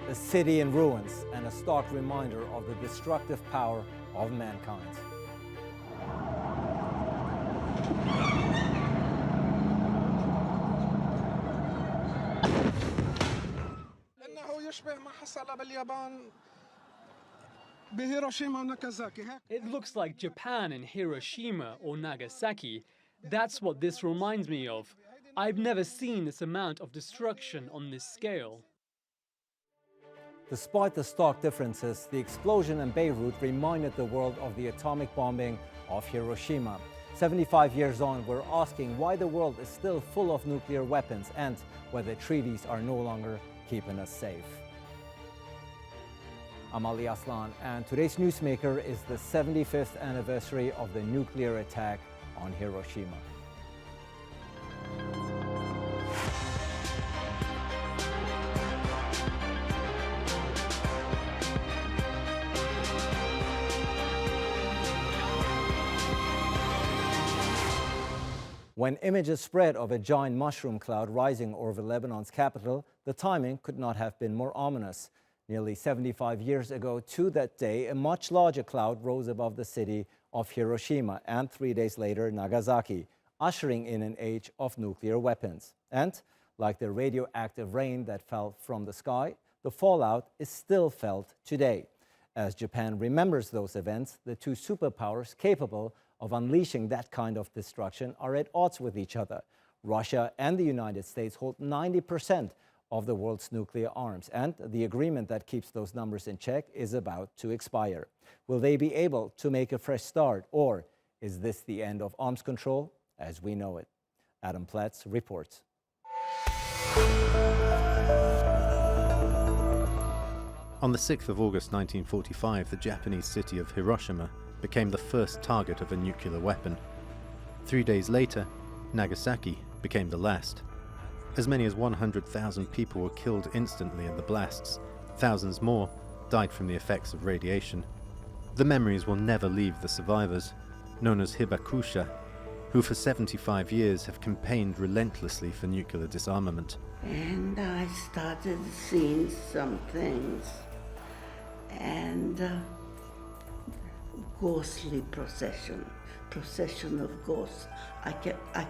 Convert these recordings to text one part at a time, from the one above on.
a city in ruins and a stark reminder of the destructive power of mankind. It looks like Japan in Hiroshima or Nagasaki. That's what this reminds me of. I've never seen this amount of destruction on this scale. Despite the stark differences, the explosion in Beirut reminded the world of the atomic bombing of Hiroshima. 75 years on, we're asking why the world is still full of nuclear weapons and whether treaties are no longer keeping us safe. I'm Ali Aslan, and today's newsmaker is the 75th anniversary of the nuclear attack on Hiroshima. When images spread of a giant mushroom cloud rising over Lebanon's capital, the timing could not have been more ominous. Nearly 75 years ago to that day, a much larger cloud rose above the city of Hiroshima and 3 days later, Nagasaki, ushering in an age of nuclear weapons. And like the radioactive rain that fell from the sky, the fallout is still felt today. As Japan remembers those events, the two superpowers capable of unleashing that kind of destruction are at odds with each other. Russia and the United States hold 90% of the world's nuclear arms, and the agreement that keeps those numbers in check is about to expire. Will they be able to make a fresh start, or is this the end of arms control as we know it? Adam Platz reports. On the 6th of August 1945, the Japanese city of Hiroshima became the first target of a nuclear weapon. 3 days later, Nagasaki became the last. As many as 100,000 people were killed instantly in the blasts. Thousands more died from the effects of radiation. The memories will never leave the survivors, known as hibakusha, who for 75 years have campaigned relentlessly for nuclear disarmament. And I started seeing some things, and ghostly procession of ghosts. I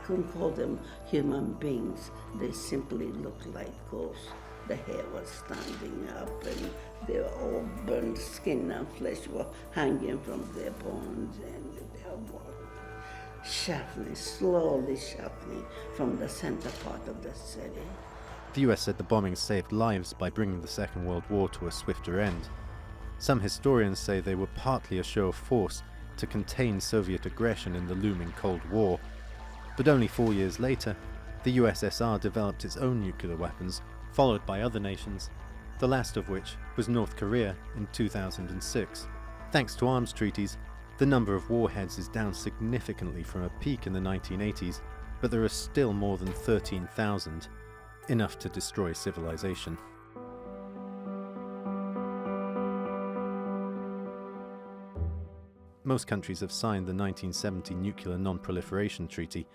couldn't call them human beings. They simply looked like ghosts. The hair was standing up, and they were all burned skin and flesh were hanging from their bones, and they were slowly shuffling from the center part of the city. The US said the bombing saved lives by bringing the Second World War to a swifter end. Some historians say they were partly a show of force to contain Soviet aggression in the looming Cold War. But only 4 years later, the USSR developed its own nuclear weapons, followed by other nations, the last of which was North Korea in 2006. Thanks to arms treaties, the number of warheads is down significantly from a peak in the 1980s, but there are still more than 13,000, enough to destroy civilization. Most countries have signed the 1970 Nuclear Non-Proliferation Treaty,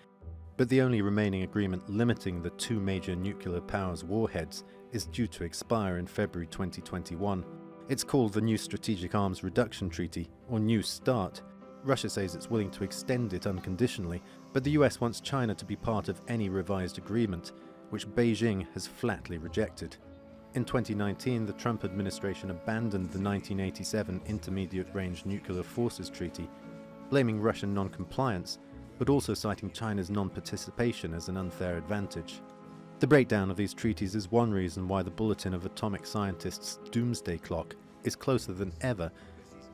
but the only remaining agreement limiting the two major nuclear powers' warheads is due to expire in February 2021. It's called the New Strategic Arms Reduction Treaty, or New START. Russia says it's willing to extend it unconditionally, but the US wants China to be part of any revised agreement, which Beijing has flatly rejected. In 2019, the Trump administration abandoned the 1987 Intermediate Range Nuclear Forces Treaty, blaming Russian non-compliance, but also citing China's non-participation as an unfair advantage. The breakdown of these treaties is one reason why the Bulletin of Atomic Scientists' doomsday clock is closer than ever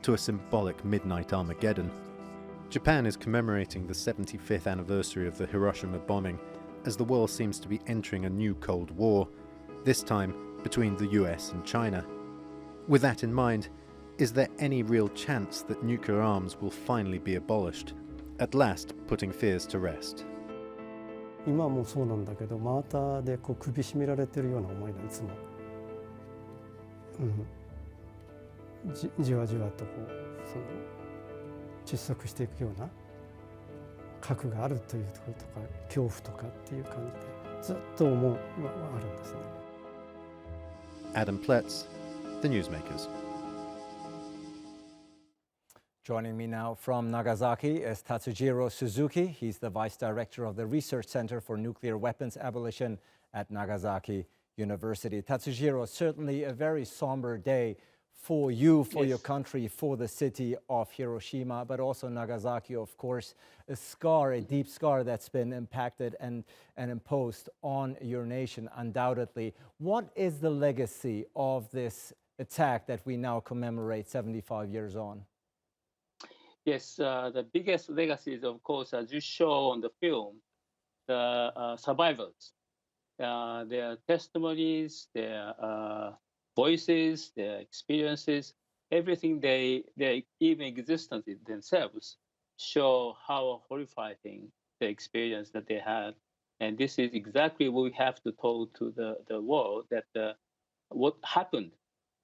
to a symbolic midnight Armageddon. Japan is commemorating the 75th anniversary of the Hiroshima bombing, as the world seems to be entering a new Cold War, this time between the US and China. With that in mind, is there any real chance that nuclear arms will finally be abolished, at last putting fears to rest? 今もそうなんだけど、真綿でこう首絞められてるような思いなんですもん。じわじわとこうその窒息していくような核があるというところとか恐怖とかっていう感じでずっと思うはあるんですね。Adam Platz, the newsmakers. Joining me now from Nagasaki is Tatsujiro Suzuki. He's the Vice Director of the Research Center for Nuclear Weapons Abolition at Nagasaki University. Tatsujiro, certainly a very somber day for you, for your country, for the city of Hiroshima, but also Nagasaki, of course, a scar, a deep scar that's been impacted and imposed on your nation, undoubtedly. What is the legacy of this attack that we now commemorate 75 years on? Yes, the biggest legacy is, of course, as you show on the film, the survivors, their testimonies, their voices, their experiences, everything they even existence themselves show how horrifying the experience that they had. And this is exactly what we have to tell to the world, that what happened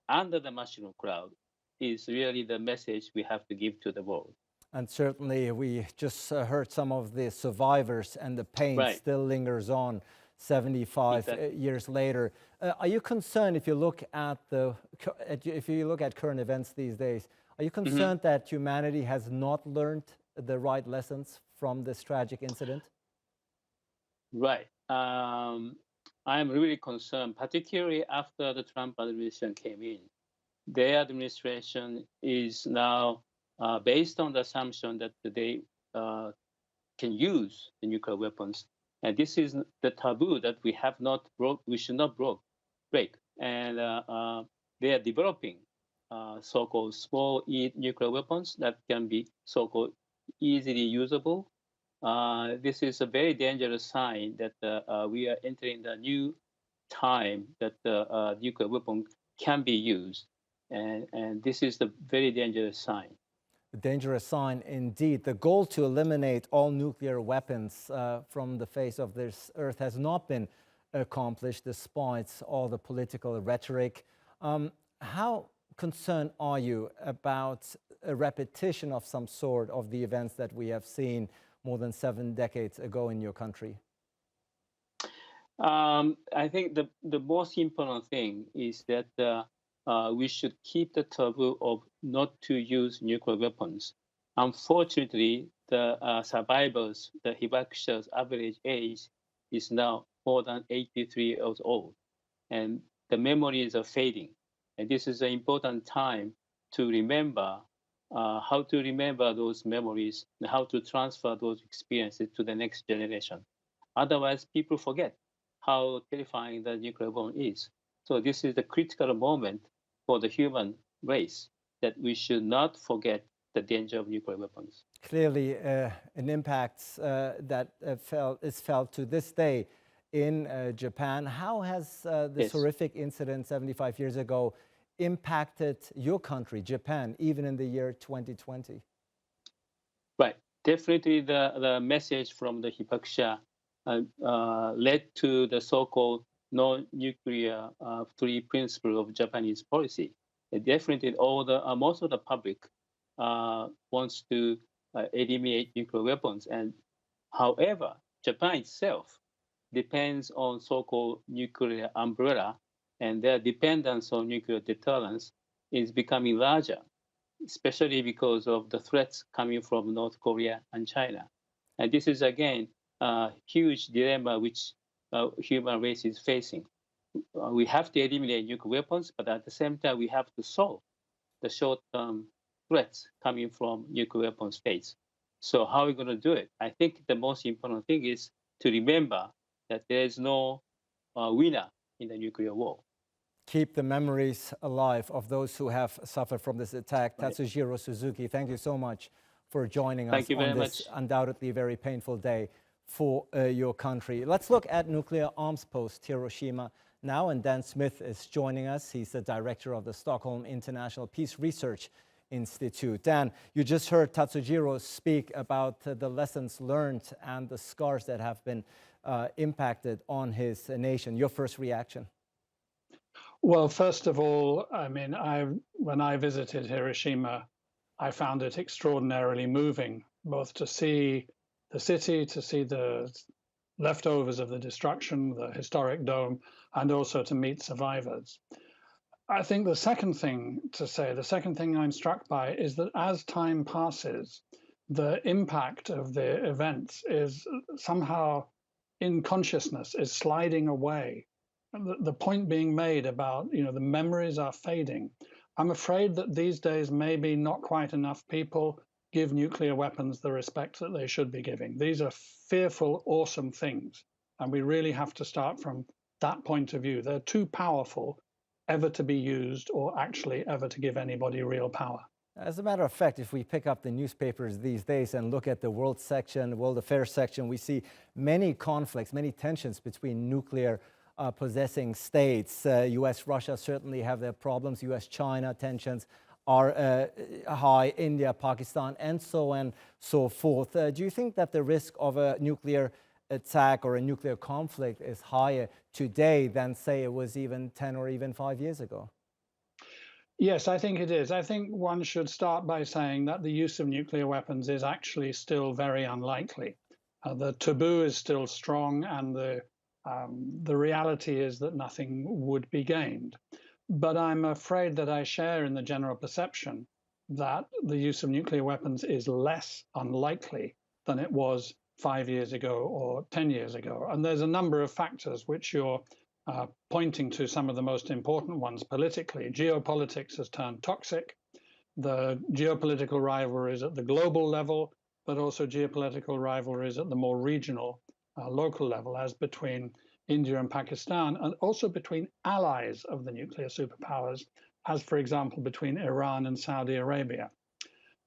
under the mushroom cloud is really the message we have to give to the world. And certainly we just heard some of the survivors, and the pain still lingers on 75 years later. Are you concerned, if you look at current events these days, are you concerned that humanity has not learned the right lessons from this tragic incident? Right. I'm really concerned, particularly after the Trump administration came in. Their administration is now based on the assumption that they can use the nuclear weapons. And this is the taboo that we have not we should not break. And they are developing so-called small nuclear weapons that can be so-called easily usable. This is a very dangerous sign that we are entering the new time that the nuclear weapon can be used. And this is the very dangerous sign. A dangerous sign indeed. The goal to eliminate all nuclear weapons from the face of this earth has not been accomplished despite all the political rhetoric. How concerned are you about a repetition of some sort of the events that we have seen more than 7 decades ago in your country? I think the most important thing is that we should keep the taboo of not to use nuclear weapons. Unfortunately, the survivors, the Hibakusha's average age is now more than 83 years old, and the memories are fading. And this is an important time to remember how to remember those memories and how to transfer those experiences to the next generation. Otherwise, people forget how terrifying the nuclear bomb is. So this is the critical moment for the human race, that we should not forget the danger of nuclear weapons. Clearly, an impact that is felt to this day in Japan. How has this horrific incident 75 years ago impacted your country, Japan, even in the year 2020? Right. Definitely the message from the Hibakusha led to the so-called non-nuclear three principle of Japanese policy. Definitely most of the public wants to eliminate nuclear weapons. And however, Japan itself depends on so-called nuclear umbrella, and their dependence on nuclear deterrence is becoming larger, especially because of the threats coming from North Korea and China. And this is, again, a huge dilemma which human race is facing. We have to eliminate nuclear weapons, but at the same time, we have to solve the short-term threats coming from nuclear weapon states. So how are we going to do it? I think the most important thing is to remember that there is no winner in the nuclear war. Keep the memories alive of those who have suffered from this attack. Right. Tatsujiro Suzuki, thank you so much for joining us on this undoubtedly very painful day for your country. Let's look at nuclear arms post Hiroshima now, and Dan Smith is joining us. He's the director of the Stockholm International Peace Research Institute. Dan, you just heard Tatsujiro speak about the lessons learned and the scars that have been impacted on his nation. Your first reaction? Well, first of all, I mean, when I visited Hiroshima, I found it extraordinarily moving, both to see the city, to see the leftovers of the destruction, the historic dome, and also to meet survivors. I think the second thing to say, the second thing I'm struck by is that as time passes, the impact of the events is somehow in consciousness is sliding away. The point being made about, the memories are fading. I'm afraid that these days maybe not quite enough people give nuclear weapons the respect that they should be giving. These are fearful, awesome things. And we really have to start from that point of view. They're too powerful ever to be used or actually ever to give anybody real power. As a matter of fact, if we pick up the newspapers these days and look at the world section, world affairs section, we see many conflicts, many tensions between nuclear possessing states. US, Russia certainly have their problems. US, China tensions are high, India, Pakistan, and so on and so forth. Do you think that the risk of a nuclear attack or a nuclear conflict is higher today than, say, it was even 10 or even 5 years ago? Yes, I think it is. I think one should start by saying that the use of nuclear weapons is actually still very unlikely. The taboo is still strong, and the reality is that nothing would be gained. But I'm afraid that I share in the general perception that the use of nuclear weapons is less unlikely than it was 5 years ago or 10 years ago. And there's a number of factors which you're pointing to, some of the most important ones politically. Geopolitics has turned toxic. The geopolitical rivalries at the global level, but also geopolitical rivalries at the more regional, local level, as between India and Pakistan, and also between allies of the nuclear superpowers, as, for example, between Iran and Saudi Arabia.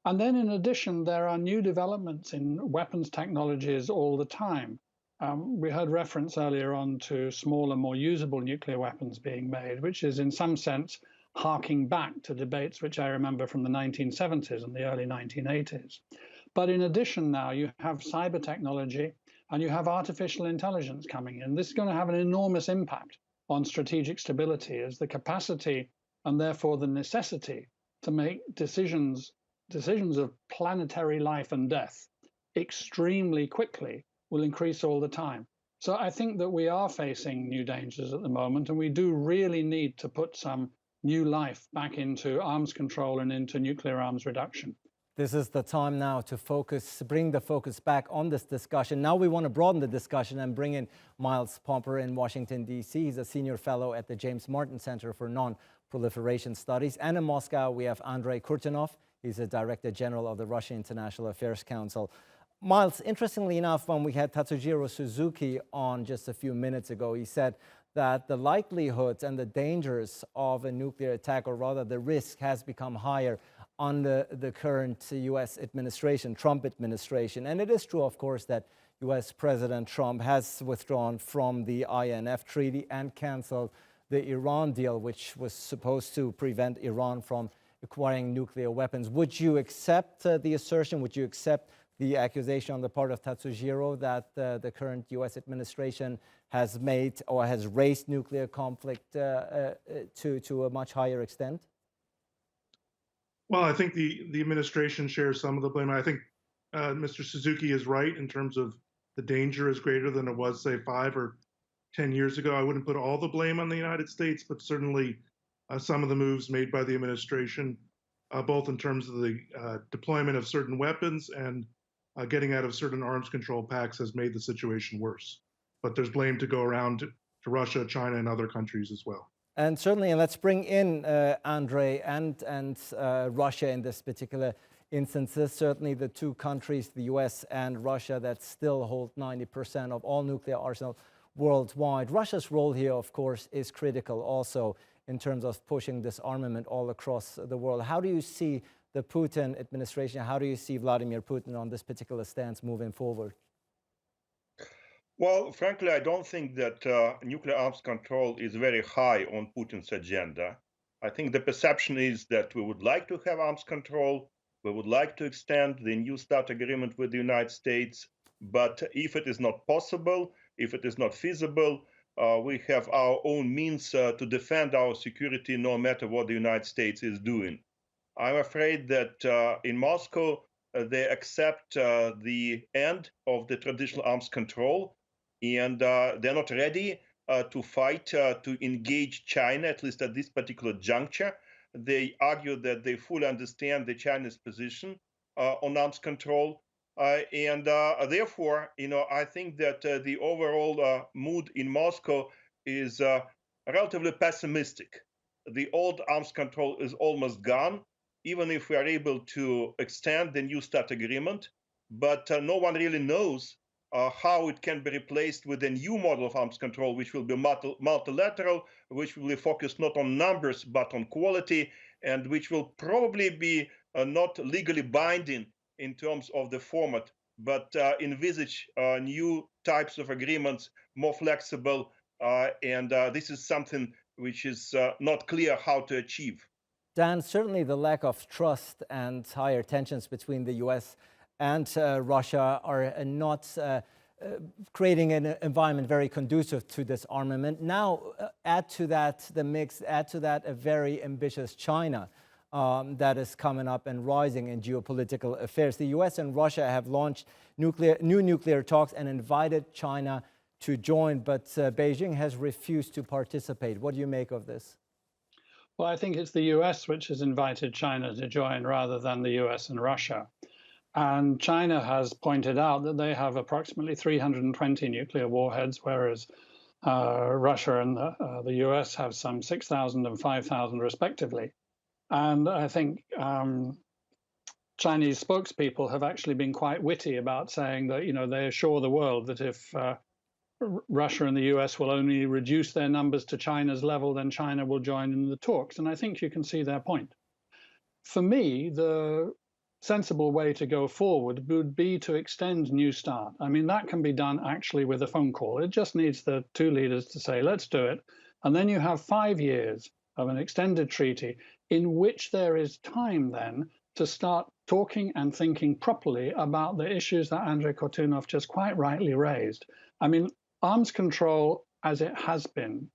And then in addition, there are new developments in weapons technologies all the time. We heard reference earlier on to smaller, more usable nuclear weapons being made, which is in some sense harking back to debates which I remember from the 1970s and the early 1980s. But in addition now, you have cyber technology and you have artificial intelligence coming in. This is going to have an enormous impact on strategic stability, as the capacity and therefore the necessity to make decisions of planetary life and death extremely quickly will increase all the time. So I think that we are facing new dangers at the moment, and we do really need to put some new life back into arms control and into nuclear arms reduction. This is the time now to bring the focus back on this discussion. Now we want to broaden the discussion and bring in Miles Pomper in Washington, D.C. He's a senior fellow at the James Martin Center for Non-Proliferation Studies. And in Moscow, we have Andrei Kurtinov. He's the Director General of the Russian International Affairs Council. Miles, interestingly enough, when we had Tatsujiro Suzuki on just a few minutes ago, he said that the likelihoods and the dangers of a nuclear attack, or rather the risk, has become higher under the current U.S. administration, Trump administration. And it is true, of course, that U.S. President Trump has withdrawn from the INF Treaty and canceled the Iran deal, which was supposed to prevent Iran from acquiring nuclear weapons. Would you accept the assertion? Would you accept the accusation on the part of Tatsujiro that the current U.S. administration has made or has raised nuclear conflict to a much higher extent? Well, I think the administration shares some of the blame. I think Mr. Suzuki is right in terms of the danger is greater than it was, say, 5 or 10 years ago. I wouldn't put all the blame on the United States, but certainly some of the moves made by the administration, both in terms of the deployment of certain weapons and getting out of certain arms control pacts, has made the situation worse. But there's blame to go around to Russia, China, and other countries as well. And certainly, and let's bring in Andrei and Russia in this particular instances. Certainly the two countries, the US and Russia, that still hold 90% of all nuclear arsenal worldwide. Russia's role here, of course, is critical also in terms of pushing disarmament all across the world. How do you see the Putin administration, how do you see Vladimir Putin on this particular stance moving forward? Well, frankly, I don't think that nuclear arms control is very high on Putin's agenda. I think the perception is that we would like to have arms control. We would like to extend the New START agreement with the United States. But if it is not possible, if it is not feasible, we have our own means to defend our security no matter what the United States is doing. I'm afraid that in Moscow, they accept the end of the traditional arms control, and they're not ready to fight, to engage China, at least at this particular juncture. They argue that they fully understand the Chinese position on arms control. And therefore, I think that the overall mood in Moscow is relatively pessimistic. The old arms control is almost gone, even if we are able to extend the New START agreement. But no one really knows how it can be replaced with a new model of arms control, which will be multilateral, which will be focused not on numbers, but on quality, and which will probably be not legally binding in terms of the format, but envisage new types of agreements, more flexible, and this is something which is not clear how to achieve. Dan, certainly the lack of trust and higher tensions between the US and Russia are not creating an environment very conducive to disarmament. Now, add to that the mix, add to that a very ambitious China that is coming up and rising in geopolitical affairs. The US and Russia have launched new nuclear talks and invited China to join, but Beijing has refused to participate. What do you make of this? Well, I think it's the US which has invited China to join rather than the US and Russia. And China has pointed out that they have approximately 320 nuclear warheads, whereas Russia and the US have some 6,000 and 5,000 respectively. And I think Chinese spokespeople have actually been quite witty about saying that, they assure the world that if Russia and the US will only reduce their numbers to China's level, then China will join in the talks. And I think you can see their point. For me, the sensible way to go forward would be to extend New START. I mean, that can be done actually with a phone call. It just needs the two leaders to say, let's do it. And then you have 5 years of an extended treaty in which there is time then to start talking and thinking properly about the issues that Andrei Kortunov just quite rightly raised. I mean, arms control, as it has been,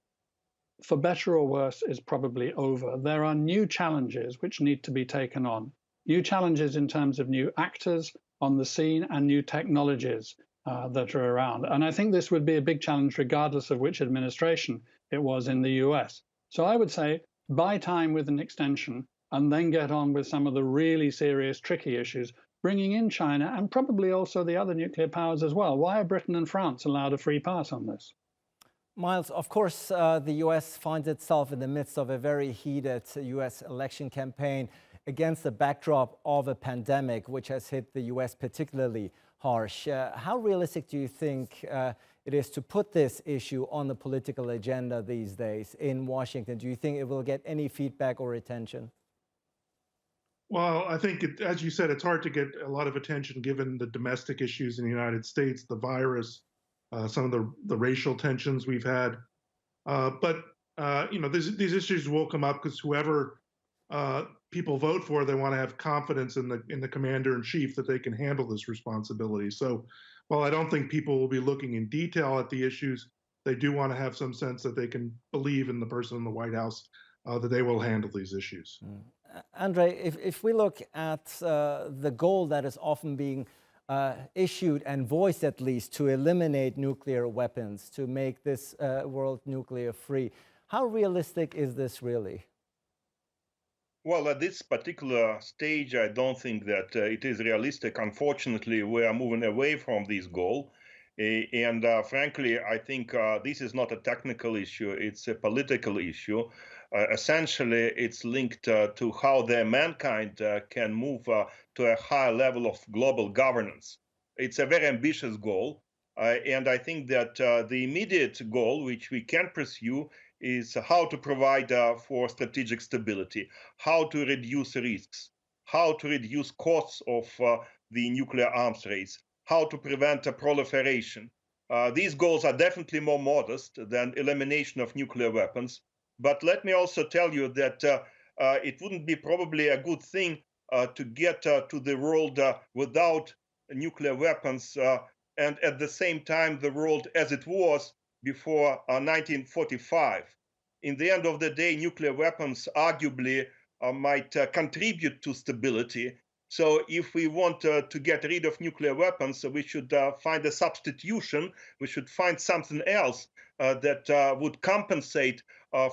for better or worse, is probably over. There are new challenges which need to be taken on. New challenges in terms of new actors on the scene and new technologies that are around. And I think this would be a big challenge regardless of which administration it was in the US. So I would say buy time with an extension and then get on with some of the really serious, tricky issues, bringing in China and probably also the other nuclear powers as well. Why are Britain and France allowed a free pass on this? Miles, of course, the US finds itself in the midst of a very heated US election campaign against the backdrop of a pandemic, which has hit the US particularly harsh. How realistic do you think it is to put this issue on the political agenda these days in Washington? Do you think it will get any feedback or attention? Well, I think, as you said, it's hard to get a lot of attention given the domestic issues in the United States, the virus, some of the racial tensions we've had. But these issues will come up because whoever people vote for, they want to have confidence in the commander in chief that they can handle this responsibility. So, while I don't think people will be looking in detail at the issues, they do want to have some sense that they can believe in the person in the White House that they will handle these issues. Andrei, if we look at the goal that is often being issued and voiced, at least, to eliminate nuclear weapons, to make this world nuclear free, how realistic is this really? Well, at this particular stage, I don't think that it is realistic. Unfortunately, we are moving away from this goal. And frankly, I think this is not a technical issue, it's a political issue. Essentially, it's linked to how mankind can move to a higher level of global governance. It's a very ambitious goal. And I think that the immediate goal, which we can pursue, is how to provide for strategic stability, how to reduce risks, how to reduce costs of the nuclear arms race, how to prevent a proliferation. These goals are definitely more modest than elimination of nuclear weapons. But let me also tell you that it wouldn't be probably a good thing to get to the world without nuclear weapons and at the same time the world as it was before 1945. In the end of the day, nuclear weapons arguably might contribute to stability, So if we want to get rid of nuclear weapons, we should find a substitution. We should find something else that would compensate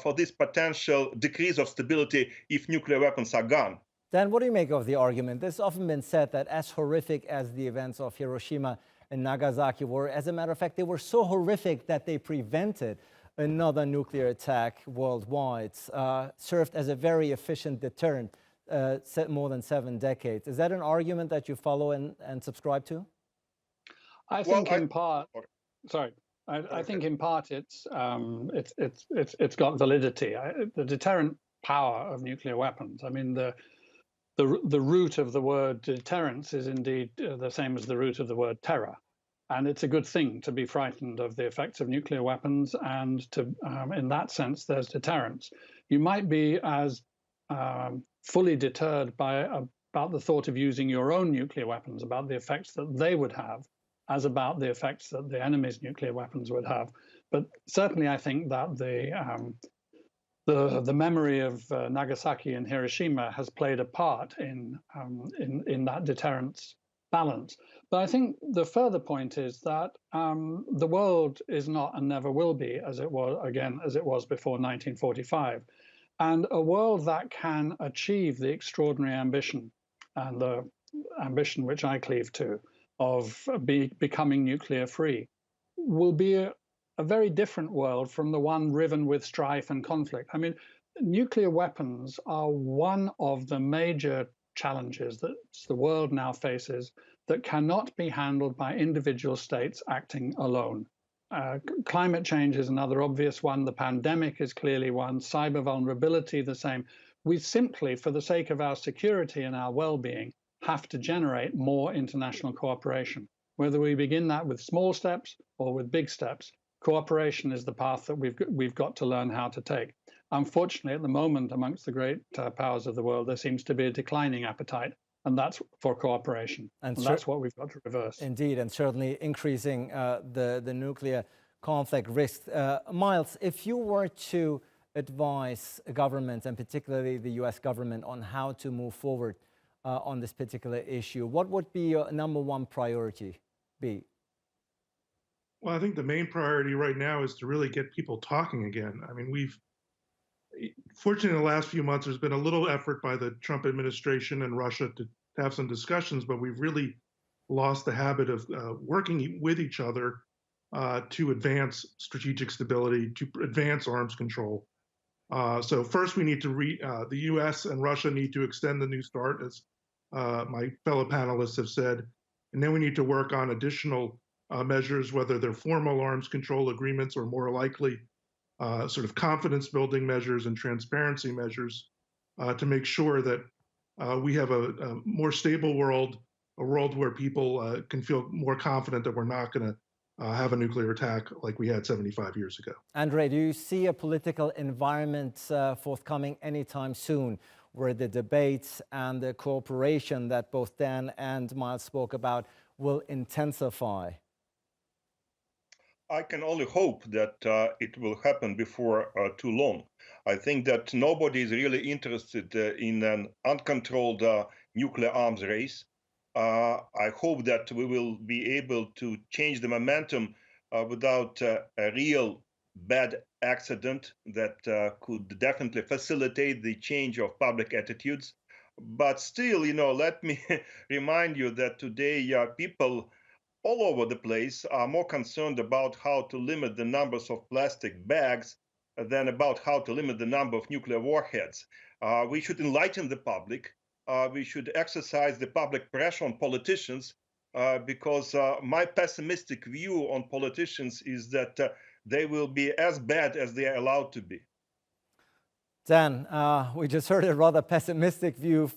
for this potential decrease of stability if nuclear weapons are gone. Dan, what do you make of the argument? There's often been said that as horrific as the events of Hiroshima and Nagasaki were, as a matter of fact, they were so horrific that they prevented another nuclear attack worldwide, served as a very efficient deterrent more than 7 decades. Is that an argument that you follow and subscribe to? I think in part, sorry, I think in part it's got validity. The deterrent power of nuclear weapons. I mean, the root of the word deterrence is indeed the same as the root of the word terror. And it's a good thing to be frightened of the effects of nuclear weapons, and to, in that sense, there's deterrence. You might be as fully deterred about the thought of using your own nuclear weapons, about the effects that they would have, as about the effects that the enemy's nuclear weapons would have. But certainly, I think that the memory of Nagasaki and Hiroshima has played a part in that deterrence balance. But I think the further point is that the world is not and never will be as it was before 1945. And a world that can achieve the extraordinary ambition, and the ambition which I cleave to, of becoming nuclear free, will be a very different world from the one riven with strife and conflict. I mean, nuclear weapons are one of the major challenges that the world now faces that cannot be handled by individual states acting alone. Climate change is another obvious one. The pandemic is clearly one. Cyber vulnerability, the same. We simply, for the sake of our security and our well-being, have to generate more international cooperation. Whether we begin that with small steps or with big steps, cooperation is the path that we've got to learn how to take. Unfortunately, at the moment, amongst the great powers of the world, there seems to be a declining appetite, and that's for cooperation. And that's what we've got to reverse. Indeed, and certainly increasing the nuclear conflict risk. Miles, if you were to advise governments, and particularly the US government, on how to move forward on this particular issue, what would be your #1 priority be? Well, I think the main priority right now is to really get people talking again. I mean, fortunately, in the last few months, there's been a little effort by the Trump administration and Russia to have some discussions, but we've really lost the habit of working with each other to advance strategic stability, to advance arms control. So first, we need to the U.S. and Russia need to extend the New START, as my fellow panelists have said, and then we need to work on additional measures, whether they're formal arms control agreements or more likely sort of confidence-building measures and transparency measures to make sure that we have a more stable world, a world where people can feel more confident that we're not going to have a nuclear attack like we had 75 years ago. Andre, do you see a political environment forthcoming anytime soon where the debates and the cooperation that both Dan and Miles spoke about will intensify? I can only hope that it will happen before too long. I think that nobody is really interested in an uncontrolled nuclear arms race. I hope that we will be able to change the momentum without a real bad accident that could definitely facilitate the change of public attitudes. But still, let me remind you that today people all over the place are more concerned about how to limit the numbers of plastic bags than about how to limit the number of nuclear warheads. We should enlighten the public. We should exercise the public pressure on politicians because my pessimistic view on politicians is that they will be as bad as they are allowed to be. Dan, we just heard a rather pessimistic view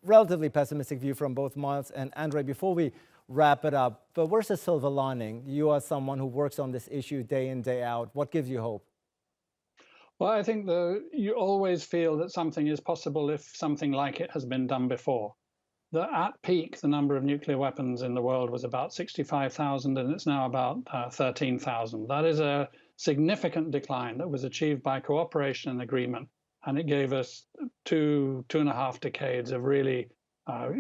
relatively pessimistic view from both Miles and Andre. Before we wrap it up, but where's the silver lining? You are someone who works on this issue day in, day out. What gives you hope? Well, I think you always feel that something is possible if something like it has been done before. At peak, the number of nuclear weapons in the world was about 65,000, and it's now about 13,000. That is a significant decline that was achieved by cooperation and agreement, and it gave us two and a half decades of really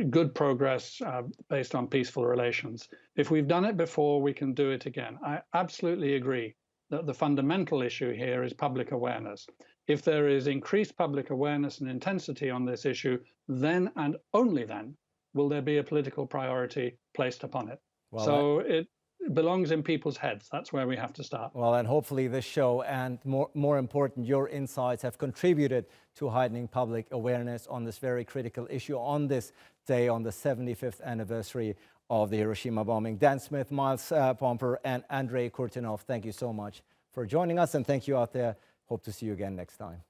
good progress based on peaceful relations. If we've done it before, we can do it again. I absolutely agree that the fundamental issue here is public awareness. If there is increased public awareness and intensity on this issue, then and only then will there be a political priority placed upon it. Well, so it belongs in people's heads. That's where we have to start. Well, and hopefully this show and more important, your insights have contributed to heightening public awareness on this very critical issue on this day, on the 75th anniversary of the Hiroshima bombing. Dan Smith, Miles Pomper, and Andrei Kurtinov, thank you so much for joining us, and thank you out there. Hope to see you again next time.